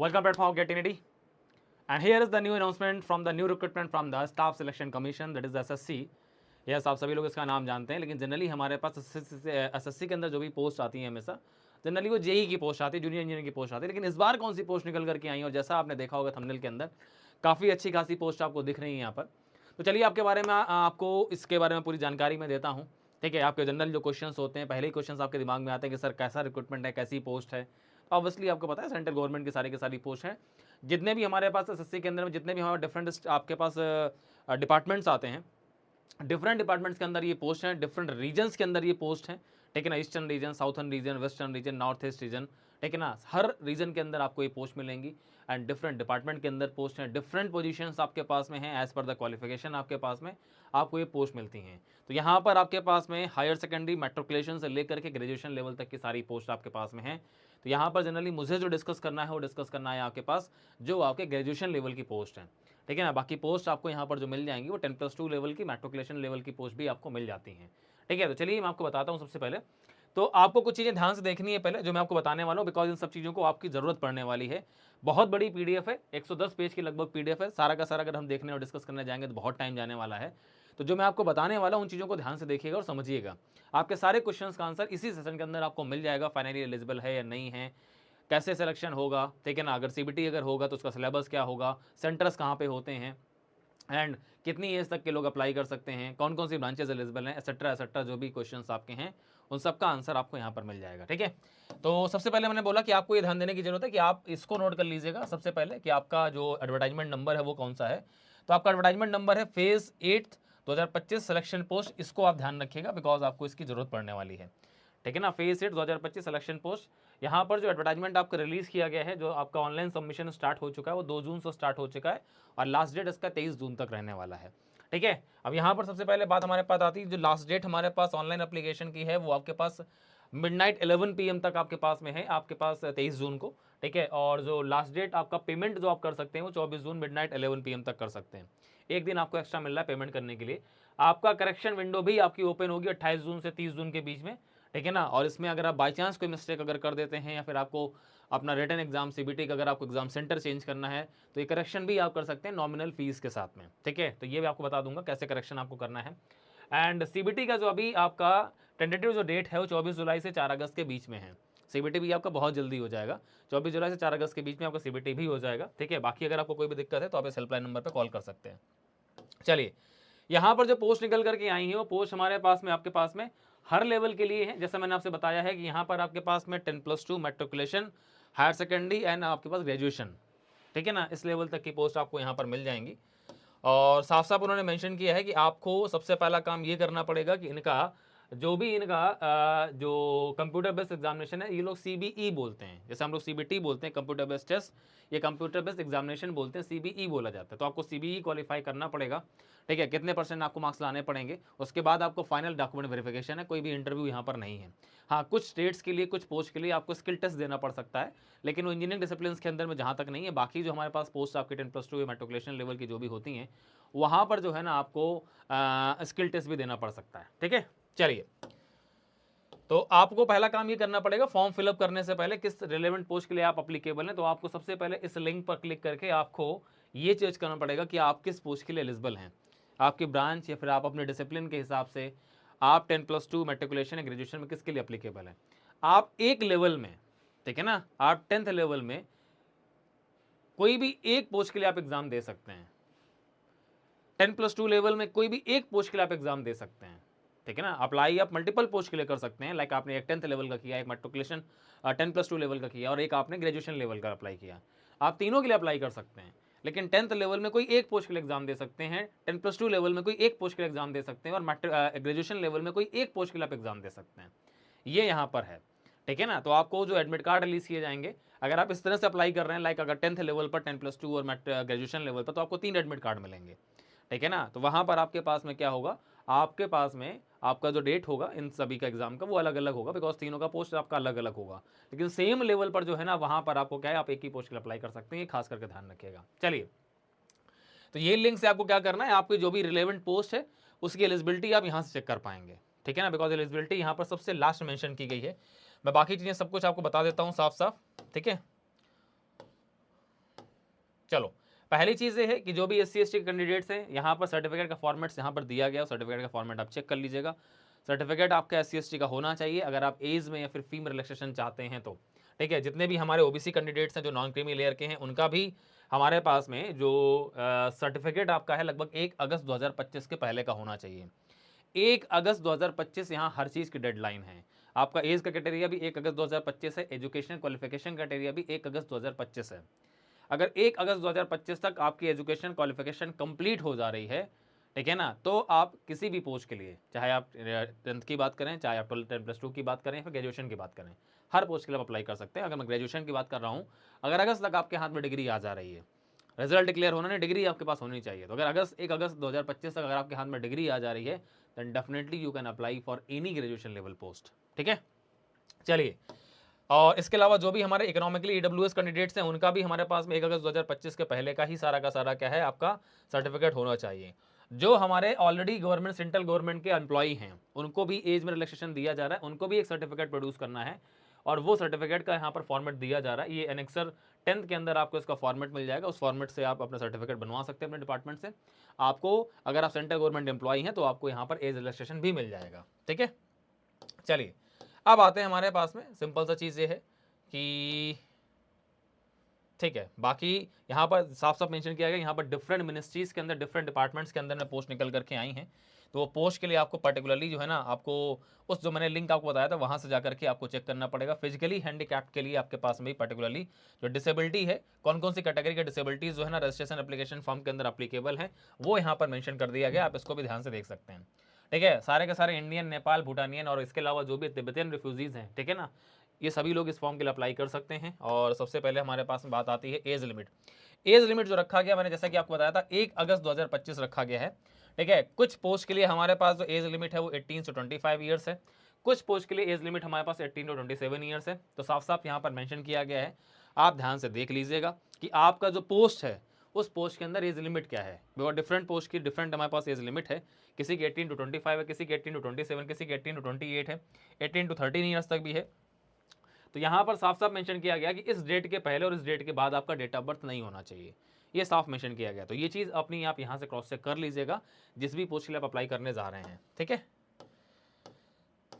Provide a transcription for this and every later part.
Welcome platform Get Ready. And here is the new announcement from the new recruitment from the Staff Selection Commission, that is SSC. Yes, आप सभी लोग इसका नाम जानते हैं, लेकिन जनरली हमारे पास एसएससी के अंदर जो भी पोस्ट आती है हमेशा जनरली वो जेई की पोस्ट आती है, जूनियर इंजीनियर की पोस्ट आती है। लेकिन इस बार कौन सी पोस्ट निकल करके आई है, और जैसा आपने देखा होगा थंबनेल के अंदर काफ़ी अच्छी खासी पोस्ट आपको दिख रही है यहाँ पर। तो चलिए आपके बारे में आपको इसके बारे में पूरी जानकारी मैं देता हूँ। ठीक है, आपके जनरल जो क्वेश्चंस होते हैं, पहले ही क्वेश्चंस आपके दिमाग में आते हैं कि सर कैसा रिक्रूटमेंट है, कैसी पोस्ट है। ऑब्वियसली आपको पता है सेंट्रल गवर्नमेंट की सारी पोस्ट हैं। जितने भी हमारे पास एसएससी के अंदर में जितने भी हमारे डिफरेंट आपके पास डिपार्टमेंट्स आते हैं, डिफरेंट डिपार्टमेंट्स के अंदर ये पोस्ट हैं, डिफरेंट रीजन्स के अंदर ये पोस्ट हैं। ठीक है ना, eastern region, southern reason, western region, north east region. ठीक है ना, हर रीजन के अंदर आपको ये पोस्ट मिलेंगी एंड डिफरेंट डिपार्टमेंट के अंदर पोस्ट हैं, डिफरेंट पोजीशंस आपके पास में हैं। एज पर द क्वालिफिकेशन आपके पास में आपको ये पोस्ट मिलती हैं। तो यहाँ पर आपके पास में हायर सेकेंडरी मैट्रिकुलेशन से लेकर के ग्रेजुएशन लेवल तक की सारी पोस्ट आपके पास में हैं। तो यहाँ पर जनरली मुझे जो डिस्कस करना है वो डिस्कस करना है आपके पास जो आपके ग्रेजुएशन लेवल की पोस्ट हैं। ठीक है ना, बाकी पोस्ट आपको यहाँ पर जो मिल जाएंगी वो 10+2 लेवल की मैट्रिकुलेशन लेवल की पोस्ट भी आपको मिल जाती हैं। ठीक है, तो चलिए मैं आपको बताता हूँ। सबसे पहले तो आपको कुछ चीज़ें ध्यान से देखनी है पहले जो मैं आपको बताने वाला हूँ, बिकॉज इन सब चीज़ों को आपकी ज़रूरत पड़ने वाली है। बहुत बड़ी पीडीएफ है, 110 पेज की लगभग पीडीएफ है। सारा का सारा अगर हम देखने और डिस्कस करने जाएंगे तो बहुत टाइम जाने वाला है। तो जो मैं आपको बताने वाला हूँ उन चीज़ों को ध्यान से देखिएगा और समझिएगा। आपके सारे क्वेश्चंस का आंसर इसी सेशन के अंदर आपको मिल जाएगा। फाइनली एलिजिबल है या नहीं है, कैसे सिलेक्शन होगा, ठीक है ना, अगर सीबीटी अगर होगा तो उसका सिलेबस क्या होगा, सेंटर्स कहाँ पे होते हैं, एंड कितनी एज तक के लोग अप्लाई कर सकते हैं, कौन कौन सी ब्रांचेज एलिजिबल हैं, एसेट्रा एसेट्रा, जो भी क्वेश्चंस आपके हैं उन सब का आंसर आपको यहाँ पर मिल जाएगा। ठीक है, तो सबसे पहले मैंने बोला कि आपको ये ध्यान देने की जरूरत है कि आप इसको नोट कर लीजिएगा सबसे पहले कि आपका जो एडवर्टाइजमेंट नंबर है वो कौन सा है। तो आपका एडवर्टाइजमेंट नंबर है फेज 8 2025 सिलेक्शन पोस्ट। इसको आप ध्यान रखिएगा बिकॉज आपको इसकी जरूरत पड़ने वाली है। ठीक है ना, फेज 8 2025 सिलेक्शन पोस्ट। यहाँ पर जो एडवर्टाइजमेंट आपका रिलीज़ किया गया है, जो आपका ऑनलाइन सबमिशन स्टार्ट हो चुका है वो 2 जून से स्टार्ट हो चुका है और लास्ट डेट इसका 23 जून तक रहने वाला है। ठीक है, अब यहाँ पर सबसे पहले बात हमारे पास आती है, जो लास्ट डेट हमारे पास ऑनलाइन एप्लीकेशन की है वो आपके पास मिडनाइट 11 PM तक आपके पास में है, आपके पास 23 जून को। ठीक है, और जो लास्ट डेट आपका पेमेंट जो आप कर सकते हैं वो 24 जून मिडनाइट 11 PM तक कर सकते हैं। एक दिन आपको एक्स्ट्रा मिल रहा है पेमेंट करने के लिए। आपका करेक्शन विंडो भी आपकी ओपन होगी 28 जून से 30 जून के बीच में। ठीक है ना, और इसमें अगर आप बाई चांस कोई मिस्टेक अगर कर देते हैं या फिर आपको अपना रिटन एग्जाम सीबीटी का अगर आपको एग्जाम सेंटर चेंज करना है तो ये करेक्शन भी आप कर सकते हैं नॉमिनल फीस के साथ में। ठीक है, तो ये भी आपको बता दूंगा कैसे करेक्शन आपको करना है। एंड सीबीटी का जो अभी आपका टेंटेटिव जो डेट है वो 24 जुलाई से 4 अगस्त के बीच में है। सीबीटी भी आपका बहुत जल्दी हो जाएगा, 24 जुलाई से 4 अगस्त के बीच में आपका सीबीटी भी हो जाएगा। ठीक है, बाकी अगर आपको कोई भी दिक्कत है तो आप इस हेल्पलाइन नंबर पर कॉल कर सकते हैं। चलिए, यहाँ पर जो पोस्ट निकल करके आई है वो पोस्ट हमारे पास में आपके पास में हर लेवल के लिए है। जैसा मैंने आपसे बताया है कि यहाँ पर आपके पास में 10+2 मैट्रिकुलेशन, हायर सेकेंडरी एंड आपके पास ग्रेजुएशन, ठीक है ना, इस लेवल तक की पोस्ट आपको यहाँ पर मिल जाएंगी। और साफ साफ उन्होंने मेंशन किया है कि आपको सबसे पहला काम ये करना पड़ेगा कि इनका जो भी इनका जो कंप्यूटर बेस्ड एग्जामिनेशन है, ये लोग सीबीई बोलते हैं, जैसे हम लोग सीबीटी बोलते हैं कंप्यूटर बेस्ड टेस्ट, ये कंप्यूटर बेस्ड एग्जामिनेशन बोलते हैं, सीबीई बोला जाता है। तो आपको सीबीई क्वालिफाई करना पड़ेगा। ठीक है, कितने % आपको मार्क्स लाने पड़ेंगे, उसके बाद आपको फाइनल डॉक्यूमेंट वेरिफिकेशन है, कोई भी इंटरव्यू यहाँ पर नहीं है। हाँ, कुछ स्टेट्स के लिए कुछ पोस्ट के लिए आपको स्किल टेस्ट देना पड़ सकता है, लेकिन वो इंजीनियरिंग डिसिप्लिन के अंदर में जहाँ तक नहीं है। बाकी जो हमारे पास पोस्ट आपके 10+2 मैट्रिकुलेशन लेवल की जो भी होती हैं वहाँ पर जो है ना आपको स्किल टेस्ट भी देना पड़ सकता है। ठीक है, चलिए, तो आपको पहला काम ये करना पड़ेगा फॉर्म फिलअप करने से पहले किस रिलेवेंट पोस्ट के लिए आप अप्लीकेबल हैं। तो आपको सबसे पहले इस लिंक पर क्लिक करके आपको ये चेक करना पड़ेगा कि आप किस पोस्ट के लिए एलिजिबल हैं, आपकी ब्रांच या फिर आप अपने डिसिप्लिन के हिसाब से आप 10+2 मैट्रिकुलेशन या ग्रेजुएशन में किसके लिए अप्लीकेबल हैं। आप एक लेवल में, ठीक है ना, आप 10th लेवल में कोई भी एक पोस्ट के लिए आप एग्जाम दे सकते हैं। 10+2 लेवल में कोई भी एक पोस्ट के लिए आप एग्जाम दे सकते हैं। ठीक है ना, अप्लाई आप मल्टीपल पोस्ट के लिए कर सकते हैं। लाइक आपने एक 10th लेवल का किया, एक मैट्रिकुलेशन 10+2 लेवल का किया और एक आपने ग्रेजुएशन लेवल का अप्लाई किया, आप तीनों के लिए अप्लाई कर सकते हैं। लेकिन 10th लेवल में कोई एक पोस्ट के लिए एग्जाम दे सकते हैं, 10+2 लेवल में कोई एक पोस्ट के लिए एग्जाम दे सकते हैं और ग्रेजुएशन लेवल में कोई एक पोस्ट के लिए आप एग्जाम दे सकते हैं। ये यहाँ पर है। ठीक है ना, तो आपको जो एडमिट कार्ड रिलीज किए जाएंगे, अगर आप इस तरह से अप्लाई कर रहे हैं, लाइक अगर 10th लेवल पर 10+2 और ग्रेजुएशन लेवल पर, तो आपको 3 एडमिट कार्ड मिलेंगे। ठीक है ना, तो वहाँ पर आपके पास में क्या होगा, आपके पास में आपका जो डेट होगा इन सभी का एग्जाम का वो अलग अलग होगा, बिकॉज तीनों का पोस्ट आपका अलग अलग होगा। लेकिन सेम लेवल पर जो है ना वहाँ पर आपको क्या है, आप एक ही पोस्ट के लिए अप्लाई कर सकते हैं, ये खास करके ध्यान रखिएगा। चलिए, तो ये लिंक से आपको क्या करना है, आपकी जो भी रिलेवेंट पोस्ट है उसकी एलिजिबिलिटी आप यहाँ से चेक कर पाएंगे। ठीक है ना, बिकॉज एलिजिबिलिटी यहाँ पर सबसे लास्ट मेंशन की गई है। मैं बाकी चीज़ें सब कुछ आपको बता देता हूँ साफ साफ। ठीक है, चलो, पहली चीज़ ये है कि जो भी SC ST के कैंडिडेट्स हैं, यहाँ पर सर्टिफिकेट का फॉर्मेट्स यहाँ पर दिया गया है, सर्टिफिकेट का फॉर्मेट आप चेक कर लीजिएगा। सर्टिफिकेट आपका SC ST का होना चाहिए अगर आप एज में या फिर फी में रिलैक्सेशन चाहते हैं तो, ठीक है। जितने भी हमारे OBC कैंडिडेट्स हैं जो नॉन क्रीमी लेयर के हैं, उनका भी हमारे पास में जो सर्टिफिकेट आपका है लगभग 1 अगस्त 2025 के पहले का होना चाहिए। 1 अगस्त 2025 यहाँ हर चीज़ की डेडलाइन है। आपका एज का क्राइटेरिया भी 1 अगस्त 2025 है, एजुकेशन क्वालिफिकेशन क्राइटेरिया भी 1 अगस्त 2025 है। अगर 1 अगस्त 2025 तक आपकी एजुकेशन क्वालिफिकेशन कंप्लीट हो जा रही है, ठीक है ना, तो आप किसी भी पोस्ट के लिए, चाहे आप 10th की बात करें, चाहे आप 12 +2 की बात करें या फिर ग्रेजुएशन की बात करें, हर पोस्ट के लिए आप अप्लाई कर सकते हैं। अगर मैं ग्रेजुएशन की बात कर रहा हूँ, अगर अगस्त तक आपके हाथ में डिग्री आ जा रही है, रिजल्ट डिक्लेयर होना नहीं, डिग्री आपके पास होनी चाहिए। तो अगर 1 अगस्त 2025 तक अगर आपके हाथ में डिग्री आ जा रही है, then definitely you can apply for any graduation level post, ठीक है। चलिए, और इसके अलावा जो भी हमारे इकोनॉमिकली EWS कैंडिडेट्स हैं, उनका भी हमारे पास में 1 अगस्त 2025 के पहले का ही सारा क्या है, आपका सर्टिफिकेट होना चाहिए। जो हमारे ऑलरेडी गवर्नमेंट, सेंट्रल गवर्नमेंट के एम्प्लॉई हैं, उनको भी एज में रिलैक्सेशन दिया जा रहा है, उनको भी एक सर्टिफिकेट प्रोड्यूस करना है, और वो सर्टिफिकेट का यहाँ पर फॉर्मेट दिया जा रहा है। ये एनेक्सर 10th के अंदर आपको इसका फॉर्मेट मिल जाएगा। उस फॉर्मेट से आप अपना सर्टिफिकेट बनवा सकते हैं अपने डिपार्टमेंट से। आपको, अगर आप सेंट्रल गवर्नमेंट एम्प्लॉई हैं, तो आपको यहाँ पर एज रिलैक्सेशन भी मिल जाएगा, ठीक है। चलिए, अब आते हैं हमारे पास में, सिंपल सा चीज़ ये है कि ठीक है, बाकी यहाँ पर साफ साफ मेंशन किया गया, यहाँ पर डिफरेंट मिनिस्ट्रीज़ के अंदर, डिफरेंट डिपार्टमेंट्स के अंदर में पोस्ट निकल करके आई हैं। तो वो पोस्ट के लिए आपको पर्टिकुलरली जो है ना, आपको उस जो मैंने लिंक आपको बताया था, वहाँ से जा करके आपको चेक करना पड़ेगा। फिजिकली हैंडीकैप्ड के लिए आपके पास में भी पर्टिकुलरली जो डिसेबिलिटी है, कौन कौन सी कैटेगरी के डिसेबिलिटीज़ जो है ना, रजिस्ट्रेशन एप्लीकेशन फॉर्म के अंदर अप्लीकेबल है, वो यहाँ पर मेंशन कर दिया गया। आप इसको भी ध्यान से देख सकते हैं, ठीक है। सारे के सारे इंडियन, नेपाल, भूटानियन और इसके अलावा जो भी तिब्बतियन रिफ्यूजीज़ हैं, ठीक है ना, ये सभी लोग इस फॉर्म के लिए अप्लाई कर सकते हैं। और सबसे पहले हमारे पास में बात आती है एज लिमिट। एज लिमिट जो रखा गया, मैंने जैसा कि आपको बताया था, 1 अगस्त 2025 रखा गया है, ठीक है। कुछ पोस्ट के लिए हमारे पास जो एज लिमिट है वो 18 से 25 ईयर्स है, कुछ पोस्ट के लिए एज लिमिट हमारे पास 18 to 27 ईयर्स है। तो साफ साफ यहाँ पर मेंशन किया गया है, आप ध्यान से देख लीजिएगा कि आपका जो पोस्ट है, उस पोस्ट के अंदर एज लिमिट क्या है। बिकॉज डिफरेंट पोस्ट की डिफरेंट हमारे पास एज लिमिट है। किसी की 18 to 25 है, किसी की 18 to 27, किसी की 18 to 28 है, 18 to 13 ईयर्स तक भी है। तो यहाँ पर साफ साफ मेंशन किया गया कि इस डेट के पहले और इस डेट के बाद आपका डेट ऑफ बर्थ नहीं होना चाहिए, ये साफ मेंशन किया गया। तो ये चीज़ अपनी आप यहाँ से क्रॉस चेक कर लीजिएगा जिस भी पोस्ट के लिए आप अप्लाई करने जा रहे हैं, ठीक है।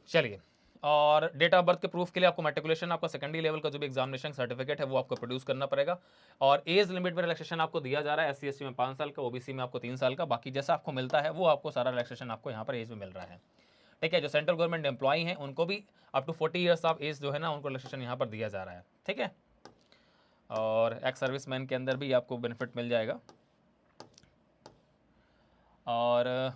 चलिए, और डेट ऑफ बर्थ के प्रूफ के लिए आपको मैट्रिकुलेशन, आपका सेकेंडरी लेवल का जो भी एग्जामिनेशन सर्टिफिकेट है वो आपको प्रोड्यूस करना पड़ेगा। और एज लिमिट में रिलैक्सेशन आपको दिया जा रहा है, SC ST में 5 साल का, OBC में आपको 3 साल का। बाकी जैसा आपको मिलता है वो आपको सारा रिलैक्सेशन आपको यहाँ पर एज में मिल रहा है, ठीक है। जो सेंट्रल गवर्नमेंट एम्प्लॉई हैं उनको भी up to 40 years of age जो है ना, उनको रिलैक्सेशन यहाँ पर दिया जा रहा है, ठीक है। और एक्स सर्विस मैन के अंदर भी आपको बेनिफिट मिल जाएगा। और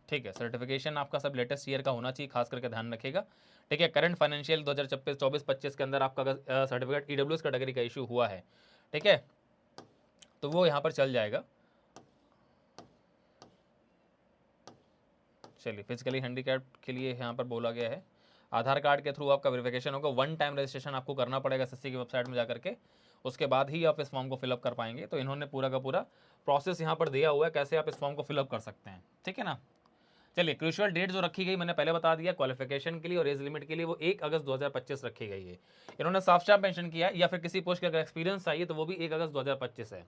ठीक है, सर्टिफिकेशन आपका सब लेटेस्ट ईयर का होना चाहिए, खास करके ध्यान रखिएगा, ठीक है। करंट फाइनेंशियल 2024-25 के अंदर आपका सर्टिफिकेट EWS कैटेगरी का इशू हुआ है, ठीक है, तो वो यहाँ पर चल जाएगा। चलिए, फिजिकली हैंडीकैप के लिए यहाँ पर बोला गया है, आधार कार्ड के थ्रू आपका वेरिफिकेशन होगा। 1 टाइम रजिस्ट्रेशन आपको करना पड़ेगा SSC की वेबसाइट में जाकर के, उसके बाद ही आप इस फॉर्म को फिलअप कर पाएंगे। तो इन्होंने पूरा का पूरा प्रोसेस यहाँ पर दिया हुआ है, कैसे आप इस फॉर्म को फिलअप कर सकते हैं, ठीक है ना। चलिए, क्रूशियल डेट जो रखी गई मैंने पहले बता दिया, क्वालिफिकेशन के लिए और एज लिमिट के लिए वो 1 अगस्त 2025 रखी गई है। इन्होंने साफ साफ मेंशन किया है, या फिर किसी पोस्ट का अगर एक्सपीरियंस चाहिए तो वो भी 1 अगस्त 2025 है,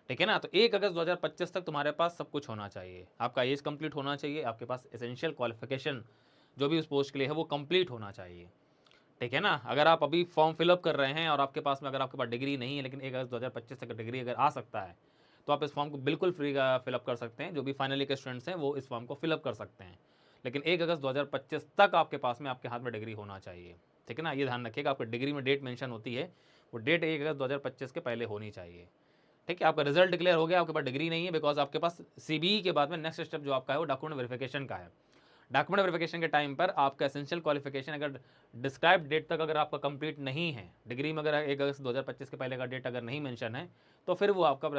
ठीक है ना। तो 1 अगस्त 2025 तक तुम्हारे पास सब कुछ होना चाहिए, आपका एज कंप्लीट होना चाहिए, आपके पास एसेंशियल क्वालिफिकेशन जो भी उस पोस्ट के लिए है वो कंप्लीट होना चाहिए, ठीक है ना। अगर आप अभी फॉर्म फिलअप कर रहे हैं और आपके पास में, अगर आपके पास डिग्री नहीं है लेकिन 1 अगस्त 2025 तक डिग्री अगर आ सकता है, तो आप इस फॉर्म को बिल्कुल फ्री का फिलअप कर सकते हैं। जो भी फाइनल ईयर के स्टूडेंट्स हैं वो इस फॉर्म को फिलअप कर सकते हैं, लेकिन 1 अगस्त 2025 तक आपके पास में, आपके हाथ में डिग्री होना चाहिए, ठीक है ना। ये ध्यान रखिएगा, आपकी डिग्री में डेट मेंशन होती है, वो डेट 1 अगस्त 2025 के पहले होनी चाहिए, ठीक है। आपका रिजल्ट डिक्लेयर हो गया, आपके पास डिग्री नहीं है, बिकॉज आपके पास CBE के बाद में नेक्स्ट स्टेप जो आपका है वो डॉक्यूमेंट वेरिफिकेशन का है। डॉक्यूमेंट वेरिफिकेशन के टाइम पर आपका एसेंशियल क्वालिफिकेशन अगर डिस्क्राइब डेट तक अगर आपका कंप्लीट नहीं है, डिग्री में अगर 1 अगस्त 2025 के पहले का डेट अगर नहीं मेंशन है, तो फिर वो आपका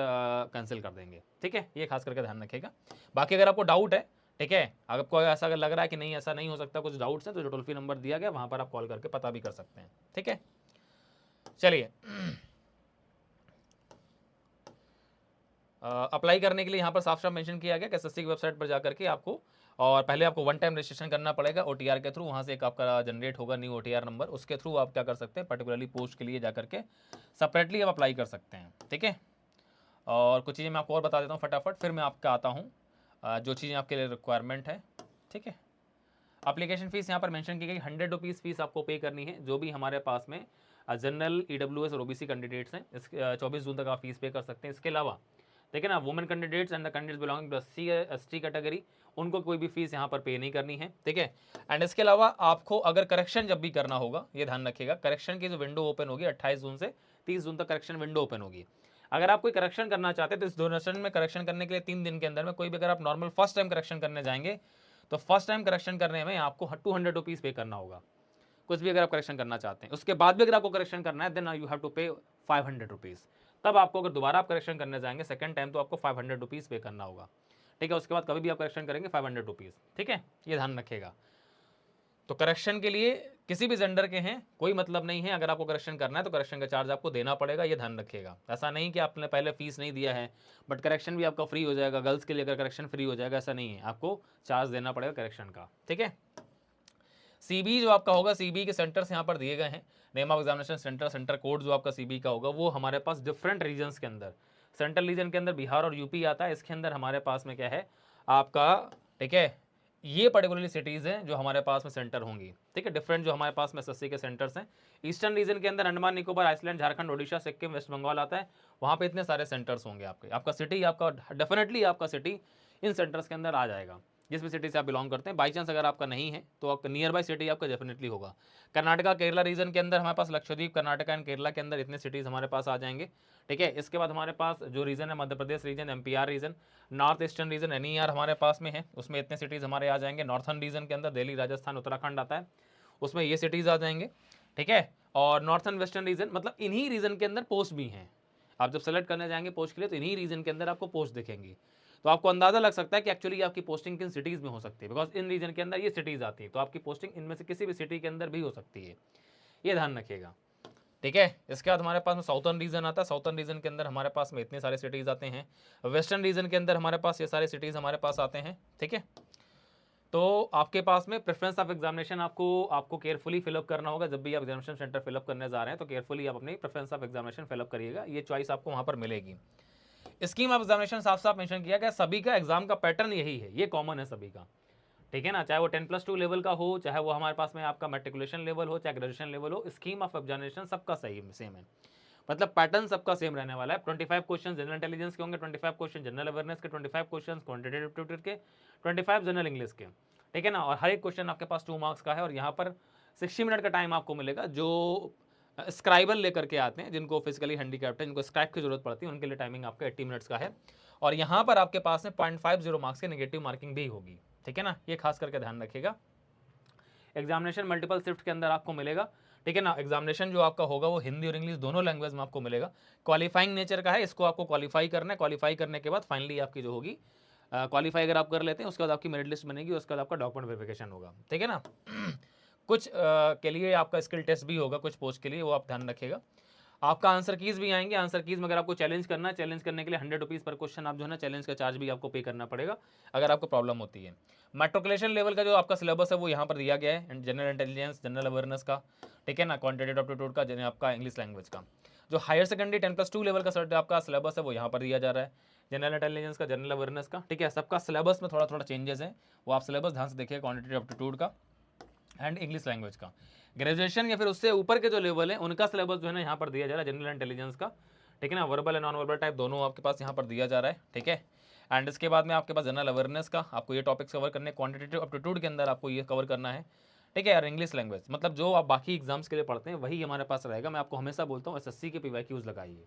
कैंसिल कर देंगे, ठीक है। ये खास करके ध्यान रखिएगा। बाकी अगर आपको डाउट है, ठीक है, अगर कोई ऐसा अगर लग रहा है कि नहीं ऐसा नहीं हो सकता, कुछ डाउट्स हैं, तो जो टोल फ्री नंबर दिया गया वहाँ पर आप कॉल करके पता भी कर सकते हैं, ठीक है। चलिए, अप्लाई करने के लिए यहाँ पर साफ साफ मेंशन किया गया कि SSC की वेबसाइट पर जाकर के आपको, और पहले आपको 1 टाइम रजिस्ट्रेशन करना पड़ेगा OTR के थ्रू, वहाँ से एक आपका जनरेट होगा न्यू OTR नंबर, उसके थ्रू आप क्या कर सकते हैं, पर्टिकुलरली पोस्ट के लिए जाकर के सेपरेटली आप अप्लाई कर सकते हैं, ठीक है। और कुछ चीज़ें मैं आपको और बता देता हूँ फटाफट, फिर मैं आपका आता हूँ जो चीज़ें आपके लिए रिक्वायरमेंट है, ठीक है। एप्लीकेशन फ़ीस यहाँ पर मेंशन की गई 100 रुपीज़ फ़ीस आपको पे करनी है, जो भी हमारे पास में जनरल, ईडब्ल्यूएस और ओबीसी कैंडिडेट्स हैं। इस 24 जून तक आप फीस पे कर सकते हैं। इसके अलावा देखिए ना, women candidates and the candidates belonging to SC ST category, उनको कोई भी फीस यहाँ पर पे नहीं करनी है, ठीक है। एंड इसके अलावा आपको अगर करेक्शन जब भी करना होगा, ये ध्यान रखिएगा, करेक्शन की जो विंडो ओपन होगी 28 जून से 30 जून तक करेक्शन विंडो ओपन होगी। अगर आप कोई करेक्शन करना चाहते हैं तो इस डोनेशन में करेक्शन करने के लिए 3 दिन के अंदर में कोई भी, अगर आप नॉर्मल फर्स्ट टाइम करेक्शन करने जाएंगे तो फर्स्ट टाइम करेक्शन करने में आपको 200 रुपीज़ पे करना होगा, कुछ भी अगर आप करेक्शन करना चाहते हैं। उसके बाद भी अगर आपको करेक्शन करना है देन यू हैव टू पे 500 रुपीज़। तब आपको अगर दोबारा आप करेक्शन करने जाएंगे सेकंड टाइम तो आपको 500 रुपीज़ पे करना होगा, ठीक है। उसके बाद कभी भी आप करेक्शन करेंगे 500 रुपीज़, ठीक है, ये ध्यान रखिएगा। तो करेक्शन के लिए किसी भी जेंडर के हैं कोई मतलब नहीं है, अगर आपको करेक्शन करना है तो करेक्शन का चार्ज आपको देना पड़ेगा, ये ध्यान रखिएगा। ऐसा नहीं कि आपने पहले फीस नहीं दिया है बट करेक्शन भी आपका फ्री हो जाएगा, गर्ल्स के लिए अगर करेक्शन फ्री हो जाएगा, ऐसा नहीं है, आपको चार्ज देना पड़ेगा करेक्शन का, ठीक है। सीबी जो आपका होगा, सीबी के सेंटर्स यहाँ पर दिए गए हैं, name of examination centre, centre code जो आपका सीबी का होगा वो हमारे पास डिफरेंट रीजन्स के अंदर, सेंट्रल रीजन के अंदर बिहार और यूपी आता है, इसके अंदर हमारे पास में क्या है आपका, ठीक है, ये पर्टिकुलरली सिटीज़ हैं जो हमारे पास में सेंटर होंगी, ठीक है, डिफरेंट जो हमारे पास में एसएससी के सेंटर्स हैं। ईस्टर्न रीजन के अंदर अंडमान निकोबार, आइसलैंड, झारखंड, ओडिशा, सिक्किम, वेस्ट बंगाल आता है, वहाँ पे इतने सारे सेंटर्स होंगे आपके, आपका सिटी, आपका डेफिनेटली आपका सिटी इन सेंटर्स के अंदर आ जाएगा, जिस भी सिटी से आप बिलोंग करते हैं। बाई चांस अगर आपका नहीं है तो आपका नियर बाई सिटी आपका डेफिनेटली होगा। कर्नाटका केरला रीजन के अंदर हमारे पास लक्षद्वीप, कर्नाटका एंड केरला के अंदर इतने सिटीज़ हमारे पास आ जाएंगे, ठीक है। इसके बाद हमारे पास जो रीजन है Madhya Pradesh region, MPR region, north eastern region NER हमारे पास में है, उसमें इतने सिटीज़ हमारे आ जाएंगे। नॉर्थन रीजन के अंदर दिल्ली, राजस्थान, उत्तराखंड आता है, उसमें ये सिटीज़ आ जाएंगे, ठीक है। और नॉर्थन वेस्टर्न रीजन, मतलब इन्हीं रीजन के अंदर पोस्ट भी हैं। आप जब सेलेक्ट करने जाएंगे पोस्ट के लिए तो इन्हीं रीजन के अंदर आपको पोस्ट दिखेंगी, तो आपको अंदाजा लग सकता है कि एक्चुअली आपकी पोस्टिंग किन सिटीज़ में हो सकती है, बिकॉज इन रीजन के अंदर ये सिटीज़ आती है, तो आपकी पोस्टिंग इनमें से किसी भी सिटी के अंदर भी हो सकती है, ये ध्यान रखिएगा, ठीक है। इसके बाद हमारे पास में साउथर्न रीजन आता है, साउथर्न रीजन के अंदर हमारे पास में इतने सारे सिटीज़ आते हैं। वेस्टर्न रीजन के अंदर हमारे पास ये सारे सिटीज़ हमारे पास आते हैं, ठीक है। तो आपके पास में प्रेफरेंस ऑफ एग्जामिनेशन आपको केयरफुली फिलअप करना होगा, जब भी आप एग्जामिनेशन सेंटर फिलअप करने जा रहे हैं तो केयरफुली आप अपनी प्रेफरेंस ऑफ एग्जामिनेशन फिलअप करिएगा, ये चॉइस आपको वहाँ पर मिलेगी। स्कीम ऑफ एग्जामिनेशन साफ साफ मेंशन किया गया, सभी का एग्जाम का पैटर्न यही है, ये कॉमन है सभी का, ठीक है ना, चाहे वो 10+2 लेवल का हो, चाहे वो हमारे पास में आपका मेट्रिकुलेशन लेवल हो, चाहे ग्रेजुएशन लेवल हो, स्कीम ऑफ एग्जामिनेशन सबका सही सेम है, मतलब पैटर्न सबका सेम रहने वाला है। 25 क्वेश्चन जनरल इंटेलिजेंस के होंगे, 25 क्वेश्चन जनरल अवेयरनेस के, 25 क्वेश्चन क्वांटिटेटिव एप्टीट्यूड के, 25 जनरल इंग्लिश के, ठीक है ना, और हर एक क्वेश्चन आपके पास 2 मार्क्स का है। और यहाँ पर 60 मिनट का टाइम आपको मिलेगा, जो स्क्राइबल लेकर के आते हैं, जिनको फिजिकली हैंडीकैप्ट है, जिनको स्क्राइब की जरूरत पड़ती है, उनके लिए टाइमिंग आपका 80 मिनट्स का है। और यहाँ पर आपके पास में 0.50 मार्क्स की नेगेटिव मार्किंग भी होगी, ठीक है ना, ये खास करके ध्यान रखिएगा। एग्जामिनेशन मल्टीपल शिफ्ट के अंदर आपको मिलेगा, ठीक है ना। एग्जामिनेशन जो आपका होगा वो हिंदी और इंग्लिश दोनों लैंग्वेज में आपको मिलेगा। क्वालिफाइंग नेचर का है, इसको आपको क्वालिफाई करना है, क्वालिफाई करने के बाद फाइनली आपकी जो होगी, क्वालिफाई अगर आप कर लेते हैं उसके बाद आपकी मेरिट लिस्ट बनेगी, उसके बाद आपका डॉक्यूमेंट वेरिफिकेशन होगा, ठीक है ना। कुछ के लिए आपका स्किल टेस्ट भी होगा, कुछ पोस्ट के लिए, वो आप ध्यान रखिएगा। आपका आंसर कीज भी आएंगे, आंसर कीज में अगर आपको चैलेंज करना है, चैलेंज करने के लिए 100 रुपीज़ पर क्वेश्चन आप जो है ना चैलेंज का चार्ज भी आपको पे करना पड़ेगा अगर आपको प्रॉब्लम होती है। मेट्रिकुलेशन लेवल का जो आपका सिलेबस है वो यहाँ पर दिया गया है, जनरल इंटेलिजेंस, जनरल अवेयरनेस का, ठीक है ना, क्वांटिटेटिव एप्टीट्यूड का, आपका इंग्लिश लैंग्वेज का। जो हायर सेकेंडरी 10+2 लेवल का आपका सिलेबस है वो यहाँ पर दिया जा रहा है, जनरल इंटेलिजेंस का, जनरल अवेयरनेस का, ठीक है। सबका सिलेबस में थोड़ा थोड़ा चेंजेस है, वो आप सिलेबस ध्यान से देखिए, क्वांटिटेटिव एप्टीट्यूड का एंड इंग्लिश लैंग्वेज का। ग्रेजुएशन या फिर उससे ऊपर के जो लेवल है उनका सिलेबस जो है ना यहाँ पर दिया जा रहा है, जनरल इंटेलिजेंस का, ठीक है ना, verbal and non verbal type दोनों आपके पास यहाँ पर दिया जा रहा है, ठीक है। एंड इसके बाद में आपके पास जनरल अवेयरनेस का आपको ये टॉपिक्स कवर करने, क्वांटिटेटिव एप्टीट्यूड के अंदर आपको ये कवर करना है, ठीक है। और इंग्लिश लैंग्वेज, मतलब जो आप बाकी एग्जाम्स के लिए पढ़ते हैं वही हमारे पास रहेगा। मैं आपको हमेशा बोलता हूँ एसएससी के पीवाईक्यूज लगाइए,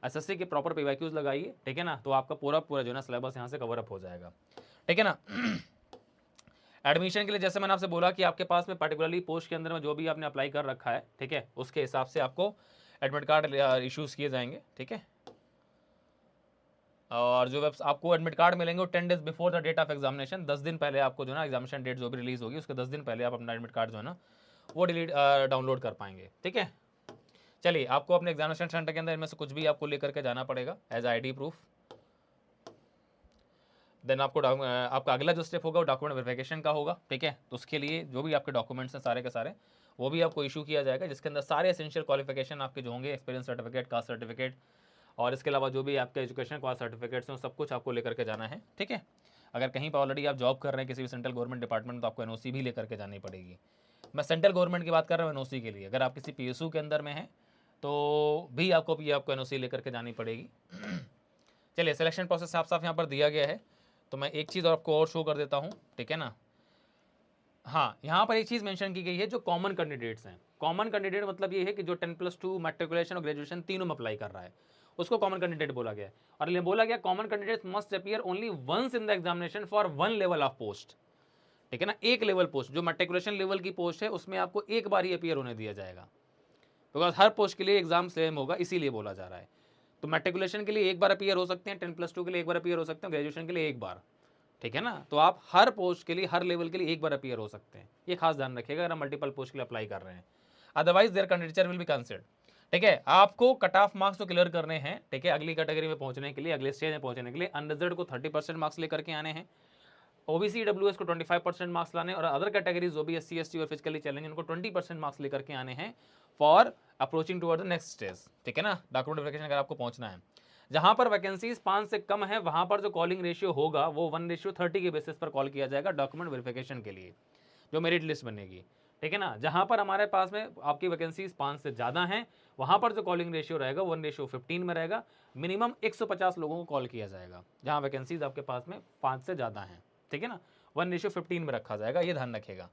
एसएससी के प्रॉपर पीवाईक्यूज लगाइए, ठीक है ना, तो आपका पूरा जो है ना सिलेबस यहाँ से कवर अप हो जाएगा, ठीक है ना। एडमिशन के लिए जैसे मैंने आपसे बोला कि आपके पास में पर्टिकुलरली पोस्ट के अंदर में जो भी आपने अप्लाई कर रखा है, ठीक है, उसके हिसाब से आपको एडमिट कार्ड इश्यूज़ किए जाएंगे, ठीक है। और जो आपको एडमिट कार्ड मिलेंगे वो 10 days before the date of examination, 10 दिन पहले आपको जो है ना एग्जामिनेशन डेट जो भी रिलीज होगी उसके 10 दिन पहले आप अपना एडमिट कार्ड जो है ना वो डाउनलोड कर पाएंगे, ठीक है। चलिए, आपको अपने एग्जामिनेशन सेंटर के अंदर इनमें से कुछ भी आपको लेकर के जाना पड़ेगा एज ID प्रूफ। देन आपको आपका अगला जो स्टेप होगा वो डॉक्यूमेंट वेरिफिकेशन का होगा, ठीक है। तो उसके लिए जो भी आपके डॉक्यूमेंट्स हैं सारे के सारे वो भी आपको इशू किया जाएगा, जिसके अंदर सारे एसेंशियल क्वालिफिकेशन आपके जो होंगे, एक्सपीरियंस सर्टिफिकेट, कास्ट सर्टिफिकेट, और इसके अलावा जो भी आपके एजुकेशन क्वाल सर्टिफिकेट्स हैं सब कुछ आपको लेकर के जाना है, ठीक है। अगर कहीं पर ऑलरेडी आप जॉब कर रहे हैं किसी भी सेंट्रल गवर्नमेंट डिपार्टमेंट में तो आपको एनओसी भी लेकर के जानी पड़ेगी। मैं सेंट्रल गवर्नमेंट की बात कर रहा हूँ एनओसी के लिए। अगर आप किसी पीएसयू के अंदर में हैं तो भी आपको एनओसी लेकर के जानी पड़ेगी। चलिए, सिलेक्शन प्रोसेस साफ साफ यहाँ पर दिया गया है, तो मैं एक चीज़ आपको और शो कर देता हूँ, ठीक है ना। हाँ, यहाँ पर एक चीज़ मेंशन की गई है, जो कॉमन कैंडिडेट्स हैं। कॉमन कैंडिडेट मतलब ये है कि जो 10+2 मैट्रिकुलेशन और ग्रेजुएशन तीनों में अप्लाई कर रहा है, उसको कॉमन कैंडिडेट बोला गया है। और ये बोला गया common candidate must appear only once in the examination for one level of post, ठीक है ना। एक लेवल पोस्ट, जो मैट्रिकुलेशन लेवल की पोस्ट है उसमें आपको एक बार ही अपीयर होने दिया जाएगा, बिकॉज हर पोस्ट के लिए एग्जाम सेम होगा, इसीलिए बोला जा रहा है। तो मैट्रिकुलेशन के लिए एक बार अपीयर हो सकते हैं, 10+2 के लिए एक बार अपीयर हो सकते हैं, ग्रेजुएशन के लिए एक बार, ठीक है ना। तो आप हर पोस्ट के लिए, हर लेवल के लिए एक बार अपीयर हो सकते हैं, ये खास ध्यान रखिएगा अगर आप मल्टीपल पोस्ट के लिए अप्लाई कर रहे हैं। Otherwise their candidature will be considered, ठीक है। आपको कट ऑफ मार्क्स तो क्लियर करने हैं, ठीक है। अगली कैटेगरी में पहुंचने के लिए, अगले स्टेज में पहुंचने के लिए अनरिजर्व्ड को 30% मार्क्स लेकर के आने हैं, ओबीसी डब्ल्यूएस को 25% मार्क्स लाने, और अदर कैटेगरीज जो भी एससी एसटी और फिजिकली चैलेंज उनको 20% मार्क्स लेकर के आने हैं for approaching toward the next stage, ठीक है ना। डॉक्यूमेंट वेरिफिकेशन अगर आपको पहुंचना है, जहां पर वैकेंसीज 5 से कम है वहां पर जो कॉलिंग रेशियो होगा वो 1:30 के बेसिस पर कॉल किया जाएगा डॉक्यूमेंट वेरिफिकेशन के लिए, जो मेरिट लिस्ट बनेगी, ठीक है ना। जहां पर हमारे पास में आपकी वैकेंसीज 5 से ज़्यादा हैं वहां पर जो कॉलिंग रेशियो रहेगा 1:15 में रहेगा। मिनिमम 150 लोगों को कॉल किया जाएगा जहां वैकेंसीज आपके पास में 5 से ज़्यादा हैं, ठीक है ना। 1:15 में रखा जाएगा, ये ध्यान रखिएगा।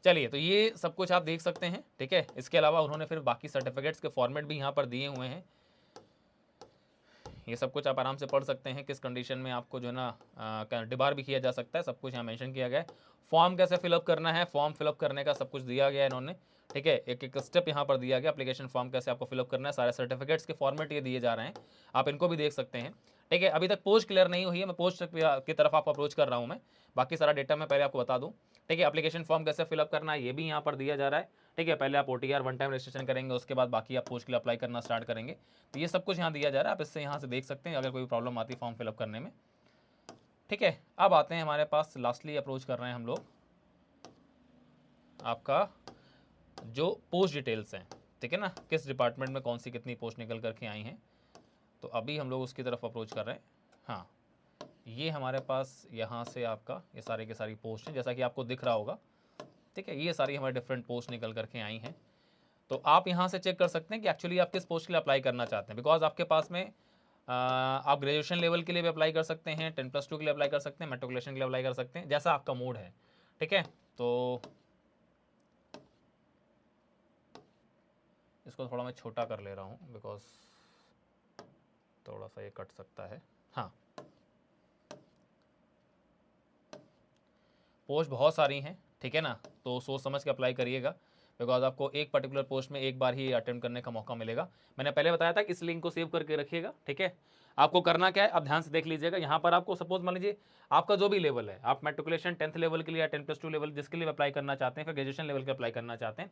चलिए, तो ये सब कुछ आप देख सकते हैं, ठीक है। इसके अलावा उन्होंने फिर बाकी सर्टिफिकेट्स के फॉर्मेट भी यहाँ पर दिए हुए हैं, ये सब कुछ आप आराम से पढ़ सकते हैं, किस कंडीशन में आपको जो है ना डिबार भी किया जा सकता है, सब कुछ यहाँ मेंशन किया गया है। फॉर्म कैसे फिलअप करना है, फॉर्म फिलअप करने का सब कुछ दिया गया है इन्होंने, ठीक है। एक एक स्टेप यहाँ पर दिया गया, एप्लीकेशन फॉर्म कैसे आपको फिलअप करना है, सारे सर्टिफिकेट्स के फॉर्मेट ये दिए जा रहे हैं, आप इनको भी देख सकते हैं, ठीक है। अभी तक पोस्ट क्लियर नहीं हुई है, मैं पोस्ट की तरफ आपको अप्रोच कर रहा हूँ, मैं बाकी सारा डेटा मैं पहले आपको बता दूँ, ठीक है। एप्लीकेशन फॉर्म कैसे फिलअप करना है ये भी यहाँ पर दिया जा रहा है, ठीक है। पहले आप OTR वन टाइम रजिस्ट्रेशन करेंगे, उसके बाद बाकी आप पोस्ट के लिए अप्लाई करना स्टार्ट करेंगे, तो ये सब कुछ यहाँ दिया जा रहा है, आप इससे यहाँ से देख सकते हैं अगर कोई प्रॉब्लम आती है फॉर्म फिलअप करने में, ठीक है। अब आते हैं हमारे पास, लास्टली अप्रोच कर रहे हैं हम लोग आपका जो पोस्ट डिटेल्स हैं, ठीक है ना, किस डिपार्टमेंट में कौन सी कितनी पोस्ट निकल करके आई हैं, तो अभी हम लोग उसकी तरफ अप्रोच कर रहे हैं। हाँ, ये हमारे पास यहाँ से आपका ये सारी की सारी पोस्ट हैं, जैसा कि आपको दिख रहा होगा, ठीक है। ये सारी हमारे डिफरेंट पोस्ट निकल करके आई हैं, तो आप यहाँ से चेक कर सकते हैं कि एक्चुअली आप किस पोस्ट के लिए अप्लाई करना चाहते हैं, बिकॉज आपके पास में आप ग्रेजुएशन लेवल के लिए भी अप्लाई कर सकते हैं, 10+2 के लिए अप्लाई कर सकते हैं, मैट्रिकुलेशन के लिए अप्लाई कर सकते हैं, जैसा आपका मूड है, ठीक है। तो इसको थोड़ा मैं छोटा कर ले रहा हूँ बिकॉज थोड़ा सा ये कट सकता है। हाँ, पोस्ट बहुत सारी हैं, ठीक है ना, तो सोच समझ के अप्लाई करिएगा, बिकॉज आपको एक पर्टिकुलर पोस्ट में एक बार ही अटेम्प्ट करने का मौका मिलेगा। मैंने पहले बताया था कि इस लिंक को सेव करके रखिएगा, ठीक है। आपको करना क्या है, आप ध्यान से देख लीजिएगा। यहाँ पर आपको सपोज मान लीजिए आपका जो भी लेवल है, आप मैट्रिकुलेशन 10th लेवल के लिए या 10+2 लेवल जिसके लिए अप्लाई करना चाहते हैं, फिर ग्रेजुएशन लेवल के अप्लाई करना चाहते हैं,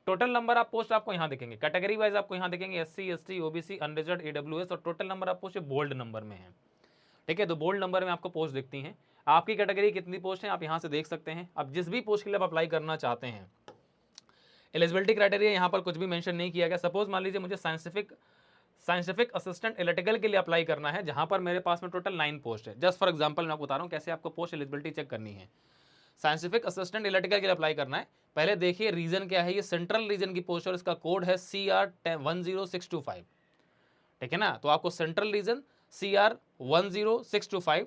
टोटल नंबर ऑफ पोस्ट आपको यहाँ दिखेंगे, कैटेगरी वाइज आपको यहाँ दिखेंगे SC ST OBC unreserved AWS, और total number of post bold number में है, ठीक है। तो बोल्ड नंबर में आपको पोस्ट दिखती हैं, आपकी कैटेगरी कितनी पोस्ट है आप यहाँ से देख सकते हैं। अब जिस भी पोस्ट के लिए आप अप्लाई करना चाहते हैं, एलिजिबिलिटी क्राइटेरिया यहाँ पर कुछ भी मेंशन नहीं किया गया। सपोज मान लीजिए मुझे साइंटिफिक असिस्टेंट इलेक्ट्रिकल के लिए अप्लाई करना है, जहाँ पर मेरे पास में टोटल 9 पोस्ट है। जस्ट फॉर एग्जांपल मैं आपको बता रहा हूँ कैसे आपको पोस्ट एलिजिबिलिटी चेक करनी है। साइंटिफिक असिस्टेंट इलेक्ट्रिकल के लिए अप्लाई करना है, पहले देखिए रीजन क्या है, ये सेंट्रल रीजन की पोस्ट और इसका कोड है CR 10625, ठीक है ना। तो आपको सेंट्रल रीजन CR 10625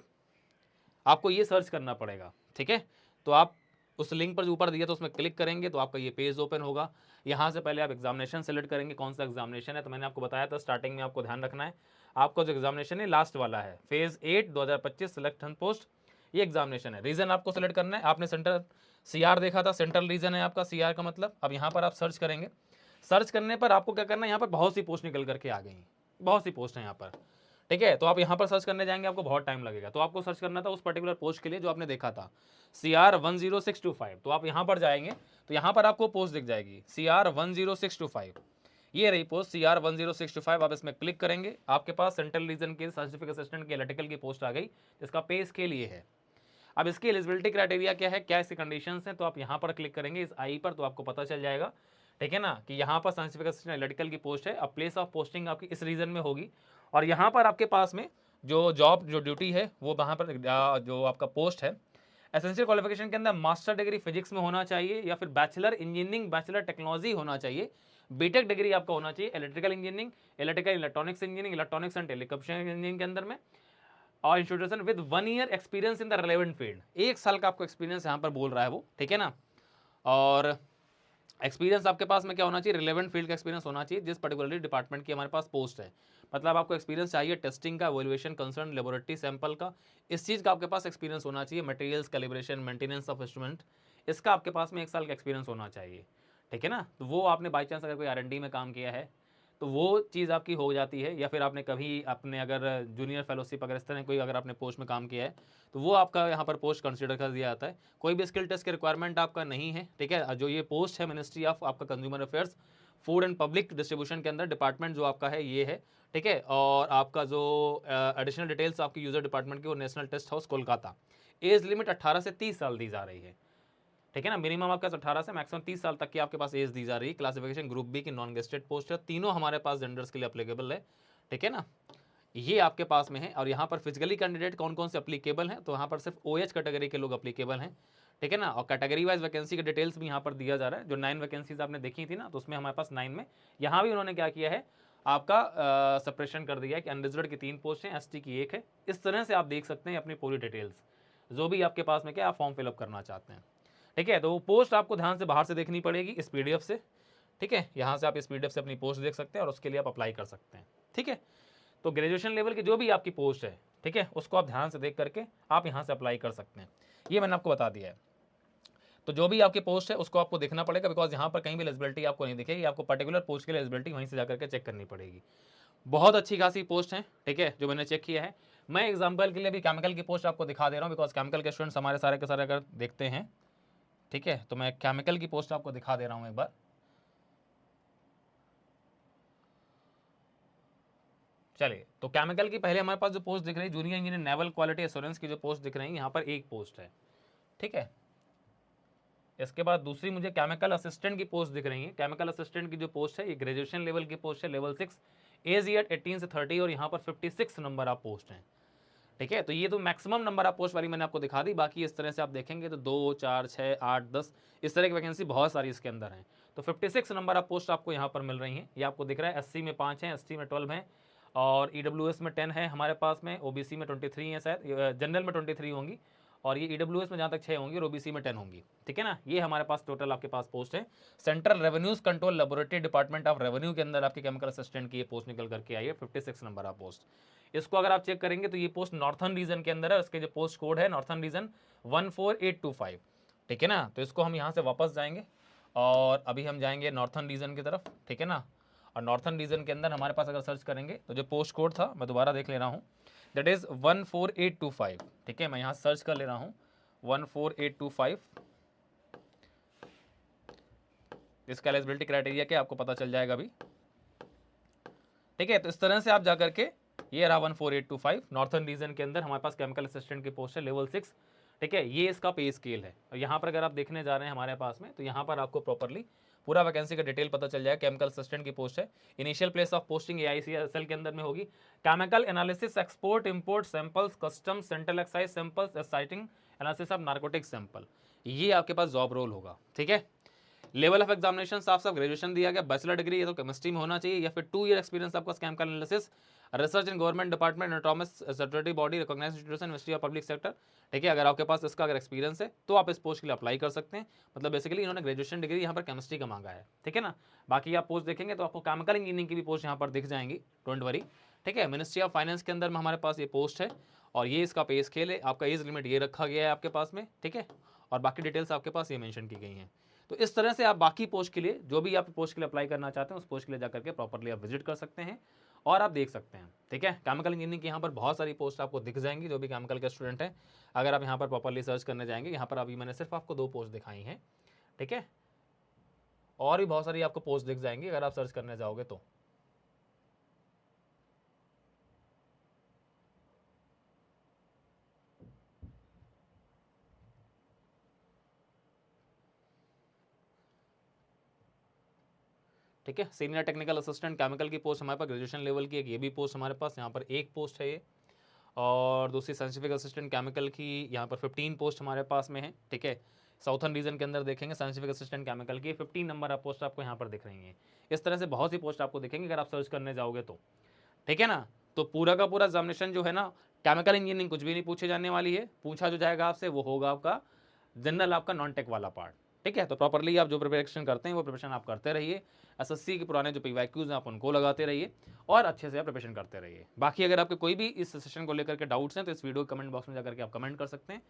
आपको ये सर्च करना पड़ेगा, ठीक है। तो आप उस लिंक पर जो ऊपर दिया तो उसमें क्लिक करेंगे तो आपका ये पेज ओपन होगा। यहाँ से पहले आप एग्जामिनेशन सेलेक्ट करेंगे, कौन सा एग्जामिनेशन है। तो मैंने आपको बताया था स्टार्टिंग में आपको ध्यान रखना है, आपका जो एग्जामिनेशन है लास्ट वाला है, फेज 8 2025 सिलेक्शन पोस्ट, ये एग्जामिनेशन है। रीजन आपको सेलेक्ट करना है, आपने सेंट्रल CR देखा था, सेंट्रल रीजन है आपका CR का मतलब। अब यहाँ पर आप सर्च करेंगे, सर्च करने पर आपको क्या करना है, यहाँ पर बहुत सी पोस्ट निकल करके आ गई, बहुत सी पोस्ट है यहाँ पर, ठीक है। तो आप यहाँ पर सर्च करने जाएंगे, आपको बहुत टाइम लगेगा। तो आपको सर्च करना था उस पर्टिकुलर पोस्ट के लिए जो आपने देखा था CR 10625, तो आप यहाँ पर जाएंगे तो यहाँ पर आपको पोस्ट दिख जाएगी CR 10625, ये रही पोस्ट CR 10625। आप इसमें क्लिक करेंगे, आपके पास सेंट्रल रीजन के साइंटिफिक असिस्टेंट के इलेक्ट्रिकल की पोस्ट आ गई, जिसका पे स्केल ये है। अब इसकी एलिजिबिलिटी क्राइटेरिया क्या है, क्या इसके कंडीशंस हैं, तो आप यहाँ पर क्लिक करेंगे इस आई पर, तो आपको पता चल जाएगा, ठीक है ना, कि यहाँ पर साइंटिफिक असिस्टेंट एनालिटिकल की पोस्ट है, अब प्लेस ऑफ पोस्टिंग आपकी इस रीजन में होगी, और यहाँ पर आपके पास में जो जॉब जो ड्यूटी है वो वहाँ पर जो आपका पोस्ट है, एसेंशियल क्वालिफिकेशन के अंदर मास्टर डिग्री फिजिक्स में होना चाहिए या फिर बैचलर इंजीनियरिंग बैचलर टेक्नोलॉजी होना चाहिए, बीटेक डिग्री आपका होना चाहिए electrical engineering, electrical electronics engineering, electronics and telecommunication engineering के अंदर में, और institution with 1 year experience in the relevant field, 1 साल का आपको एक्सपीरियंस यहाँ पर बोल रहा है वो, ठीक है ना। और एक्सपीरियंस आपके पास में क्या होना चाहिए, रिलेवेंट फील्ड का एक्सपीरियंस होना चाहिए जिस पर्टिकुलरली डिपार्टमेंट की हमारे पास पोस्ट है, मतलब आपको एक्सपीरियंस चाहिए टेस्टिंग का, वैल्यूएशन कंसर्न लेबोरेटरी सैंपल का, इस चीज़ का आपके पास एक्सपीरियंस होना चाहिए, materials calibration maintenance of instrument, इसका आपके पास में 1 साल का एक्सपीरियंस होना चाहिए, ठीक है ना। तो वो आपने बाई चांस अगर कोई R&D में काम किया है तो वो चीज़ आपकी हो जाती है, या फिर आपने कभी अपने अगर जूनियर फेलोशिप अगर इस तरह कोई अगर आपने पोस्ट में काम किया है तो वो आपका यहाँ पर पोस्ट कंसीडर कर दिया जाता है। कोई भी स्किल टेस्ट की रिक्वायरमेंट आपका नहीं है, ठीक है। जो ये पोस्ट है मिनिस्ट्री ऑफ आपका consumer affairs food and public distribution के अंदर डिपार्टमेंट जो आपका है ये है, ठीक है। और आपका जो एडिशनल डिटेल्स आपकी यूजर डिपार्टमेंट की, वो national test house Kolkata, age limit 18 से 30 साल दी जा रही है, ठीक है ना। मिनिमम आपका 18 से मैक्सिमम 30 साल तक की आपके पास एज दी जा रही है। क्लासिफिकेशन ग्रुप बी की नॉन गेस्टेड पोस्ट है, तीनों हमारे पास जेंडर्स के लिए अप्लीकेबल है, ठीक है ना, ये आपके पास में है। और यहाँ पर फिजिकली कैंडिडेट कौन कौन से अप्लीकेबल हैं, तो यहाँ पर सिर्फ OH कैटेगरी के लोग अप्लीकेबल हैं, ठीक है ना। और कैटेगरी वाइज वैकेंसी के डिटेल्स भी यहाँ पर दिया जा रहा है, जो 9 वैकेंसीज आपने देखी थी ना, तो उसमें हमारे पास 9 में यहाँ भी उन्होंने क्या किया है, आपका सेपरेशन कर दिया है कि अनरिजर्व्ड की 3 पोस्ट हैं, ST की 1 है। इस तरह से आप देख सकते हैं अपनी पूरी डिटेल्स, जो भी आपके पास में क्या आप फॉर्म फिलअप करना चाहते हैं, ठीक है। तो वो पोस्ट आपको ध्यान से बाहर से देखनी पड़ेगी इस PDF से, ठीक है। यहाँ से आप इस PDF से अपनी पोस्ट देख सकते हैं और उसके लिए आप अप्लाई कर सकते हैं, ठीक है। तो ग्रेजुएशन लेवल की जो भी आपकी पोस्ट है, ठीक है, उसको आप ध्यान से देख करके आप यहाँ से अप्लाई कर सकते हैं, ये मैंने आपको बता दिया है। तो जो भी आपकी पोस्ट है उसको आपको देखना पड़ेगा, बिकॉज यहाँ पर कहीं भी एलिजिबिलिटी आपको नहीं दिखेगी, आपको पर्टिकुलर पोस्ट के लिए एलिजिबिलिटी वहीं से जाकर के चेक करनी पड़ेगी। बहुत अच्छी खासी पोस्ट है, ठीक है, जो मैंने चेक किया है। मैं एग्जाम्पल के लिए भी केमिकल की पोस्ट आपको दिखा दे रहा हूँ, बिकॉज केमिकल के स्टूडेंट्स हमारे सारे के सारे अगर देखते हैं, ठीक है, तो मैं केमिकल की पोस्ट आपको दिखा दे रहा हूँ एक बार। चलिए, तो केमिकल की पहले हमारे पास जो पोस्ट दिख रही है, junior engineer naval quality assurance की जो पोस्ट दिख रही है, यहाँ पर एक पोस्ट है, ठीक है। इसके बाद दूसरी मुझे केमिकल असिस्टेंट की पोस्ट दिख रही है। केमिकल असिस्टेंट की जो पोस्ट है ये ग्रेजुएशन लेवल की पोस्ट है, लेवल 6, एज ईयर 18 से 30, और यहाँ पर 56 नंबर आप पोस्ट हैं, ठीक है। तो ये तो मैक्सिमम नंबर आप पोस्ट वाली मैंने आपको दिखा दी। बाकी इस तरह से आप देखेंगे तो 2, 4, 6, 8, 10 इस तरह की वैकेंसी बहुत सारी इसके अंदर हैं। तो 56 नंबर आप पोस्ट आपको यहाँ पर मिल रही हैं। ये आपको दिख रहा है, SC में 5 हैं, ST में 12 हैं, और EWS में 10 है हमारे पास में, OBC में 23 हैं, शायद जनरल में 23 होंगी, और ये EWS में जहाँ तक 6 होंगी और OBC में 10 होंगी, ठीक है ना। ये हमारे पास टोटल आपके पास पोस्ट है। Central revenues control laboratory department of revenue के अंदर आपकी केमिकल असिस्टेंट की ये पोस्ट निकल करके आई है, 56 नंबर आप पोस्ट। इसको अगर आप चेक करेंगे तो ये पोस्ट नॉर्थन रीजन के अंदर है, उसके जो पोस्ट कोड है नॉर्थन रीजन 14825, ठीक है ना। तो इसको हम यहाँ से वापस जाएंगे और अभी हम जाएंगे नॉर्थन रीजन की तरफ, ठीक है ना। और नॉर्थन रीजन के अंदर हमारे पास अगर सर्च करेंगे तो जो पोस्ट कोड था, मैं दोबारा देख ले रहा हूँ, दैट इज़ 14825, ठीक है। मैं यहाँ सर्च कर ले रहा हूँ 14825, इसका एलिजिबिलिटी क्राइटेरिया क्या आपको पता चल जाएगा अभी, ठीक है। तो इस तरह से आप जाकर के, ये रहा 14825 नॉर्थन रीजन के अंदर हमारे पास केमिकल असिस्टेंट की पोस्ट है, लेवल 6, ठीक है। ये इसका पे स्केल है। और यहाँ पर अगर आप देखने जा रहे हैं हमारे पास में, तो यहाँ पर आपको प्रॉपरली पूरा वैकेंसी का डिटेल पता चल जाएगा। केमिकल असिस्टेंट की पोस्ट है, initial place of posting AICSL के अंदर में होगी। Chemical analysis export import samples custom central excise samples exciting analysis of narcotic sample, ये आपके पास जॉब रोल होगा, ठीक है। लेवल ऑफ एग्जामिनेशन साफ साफ ग्रेजुएशन दिया गया, बैचलर डिग्री या तो केमिस्ट्री में होना चाहिए, या फिर 2 ईयर एक्सपीरियंस आपका chemical analysis research in government department atomic statutory body recognised institution ministry of public sector, ठीक है। अगर आपके पास इसका अगर एक्सपीरियंस है तो आप इस पोस्ट के लिए अप्लाई कर सकते हैं। मतलब बेसिकली इन्होंने ग्रेजुएशन डिग्री यहाँ पर केमिस्ट्री का मांगा है, ठीक है ना। बाकी आप पोस्ट देखेंगे तो आपको केमिकल इंजीनियरिंग की भी पोस्ट यहाँ पर दिख जाएंगी, डोंट वरी, ठीक है। मिनिस्ट्री ऑफ फाइनेंस के अंदर में हमारे पास ये पोस्ट है, और ये इसका पे स्केल है। आपका एज लिमिट ये रखा गया है आपके पास में, ठीक है। और बाकी डिटेल्स आपके पास ये मेंशन की गई हैं। तो इस तरह से आप बाकी पोस्ट के लिए, जो भी आप पोस्ट के लिए अप्लाई करना चाहते हैं, उस पोस्ट के लिए जाकर के प्रॉपरली आप विजिट कर सकते हैं और आप देख सकते हैं, ठीक है। केमिकल इंजीनियरिंग की यहाँ पर बहुत सारी पोस्ट आपको दिख जाएंगी, जो भी केमिकल के स्टूडेंट हैं। अगर आप यहाँ पर प्रॉपरली सर्च करने जाएंगे, यहाँ पर अभी मैंने सिर्फ आपको 2 पोस्ट दिखाई हैं, ठीक है। और भी बहुत सारी आपको पोस्ट दिख जाएंगी अगर आप सर्च करने जाओगे तो। ठीक है। सीनियर टेक्निकल असिस्टेंट केमिकल की पोस्ट हमारे पास ग्रेजुएशन लेवल की एक ये भी पोस्ट हमारे पास यहाँ पर एक पोस्ट है ये, और दूसरी साइंटिफिक असिस्टेंट केमिकल की यहाँ पर 15 पोस्ट हमारे पास में है, ठीक है। साउथर्न रीजन के अंदर देखेंगे साइंटिफिक असिस्टेंट केमिकल की 15 नंबर आप पोस्ट आपको यहाँ पर दिख रही हैं। इस तरह से बहुत सी पोस्ट आपको दिखेंगे अगर आप सर्च करने जाओगे तो, ठीक है ना। तो पूरा का पूरा एग्जामिनेशन जो है ना, केमिकल इंजीनियरिंग कुछ भी नहीं पूछे जाने वाली है, पूछा जो जाएगा आपसे वो होगा आपका जनरल, आपका नॉन टेक वाला पार्ट, ठीक है। तो प्रॉपरली आप जो प्रिपरेशन करते हैं वो प्रिपरेशन आप करते रहिए, एसएससी के पुराने जो पीवाईक्यूज हैं आप उनको लगाते रहिए और अच्छे से आप प्रिपरेशन करते रहिए। बाकी अगर आपके कोई भी इस सेशन को लेकर के डाउट्स हैं तो इस वीडियो कमेंट बॉक्स में जाकर के आप कमेंट कर सकते हैं,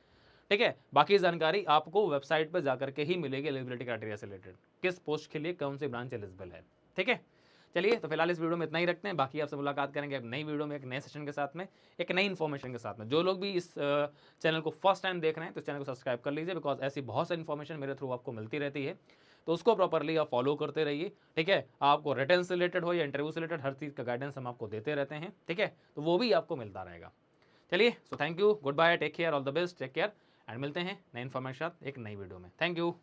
ठीक है। बाकी जानकारी आपको वेबसाइट पर जाकर के ही मिलेगी एलिजिबिलिटी क्राइटेरिया से रिलेटेड, किस पोस्ट के लिए कौन सी ब्रांच एलिजिबल है, ठीक है। चलिए तो फिलहाल इस वीडियो में इतना ही रखते हैं, बाकी आपसे मुलाकात करेंगे एक नई वीडियो में, एक नए सेशन के साथ में, एक नई इन्फॉर्मेशन के साथ में। जो लोग भी इस चैनल को फर्स्ट टाइम देख रहे हैं तो चैनल को सब्सक्राइब कर लीजिए, बिकॉज ऐसी बहुत सारी इन्फॉर्मेशन मेरे थ्रू आपको मिलती रहती है, तो उसको प्रॉपरली आप फॉलो करते रहिए, ठीक है। आपको रिटर्न से रिलेटेड हो या इंटरव्यू से रिलेटेड हर चीज़ का गाइडेंस हम आपको देते रहते हैं, ठीक है, तो वो भी आपको मिलता रहेगा। चलिए so thank you, goodbye, take care, all the best, take care, and मिलते हैं नई इन्फॉर्मेशन एक नई वीडियो में। Thank you.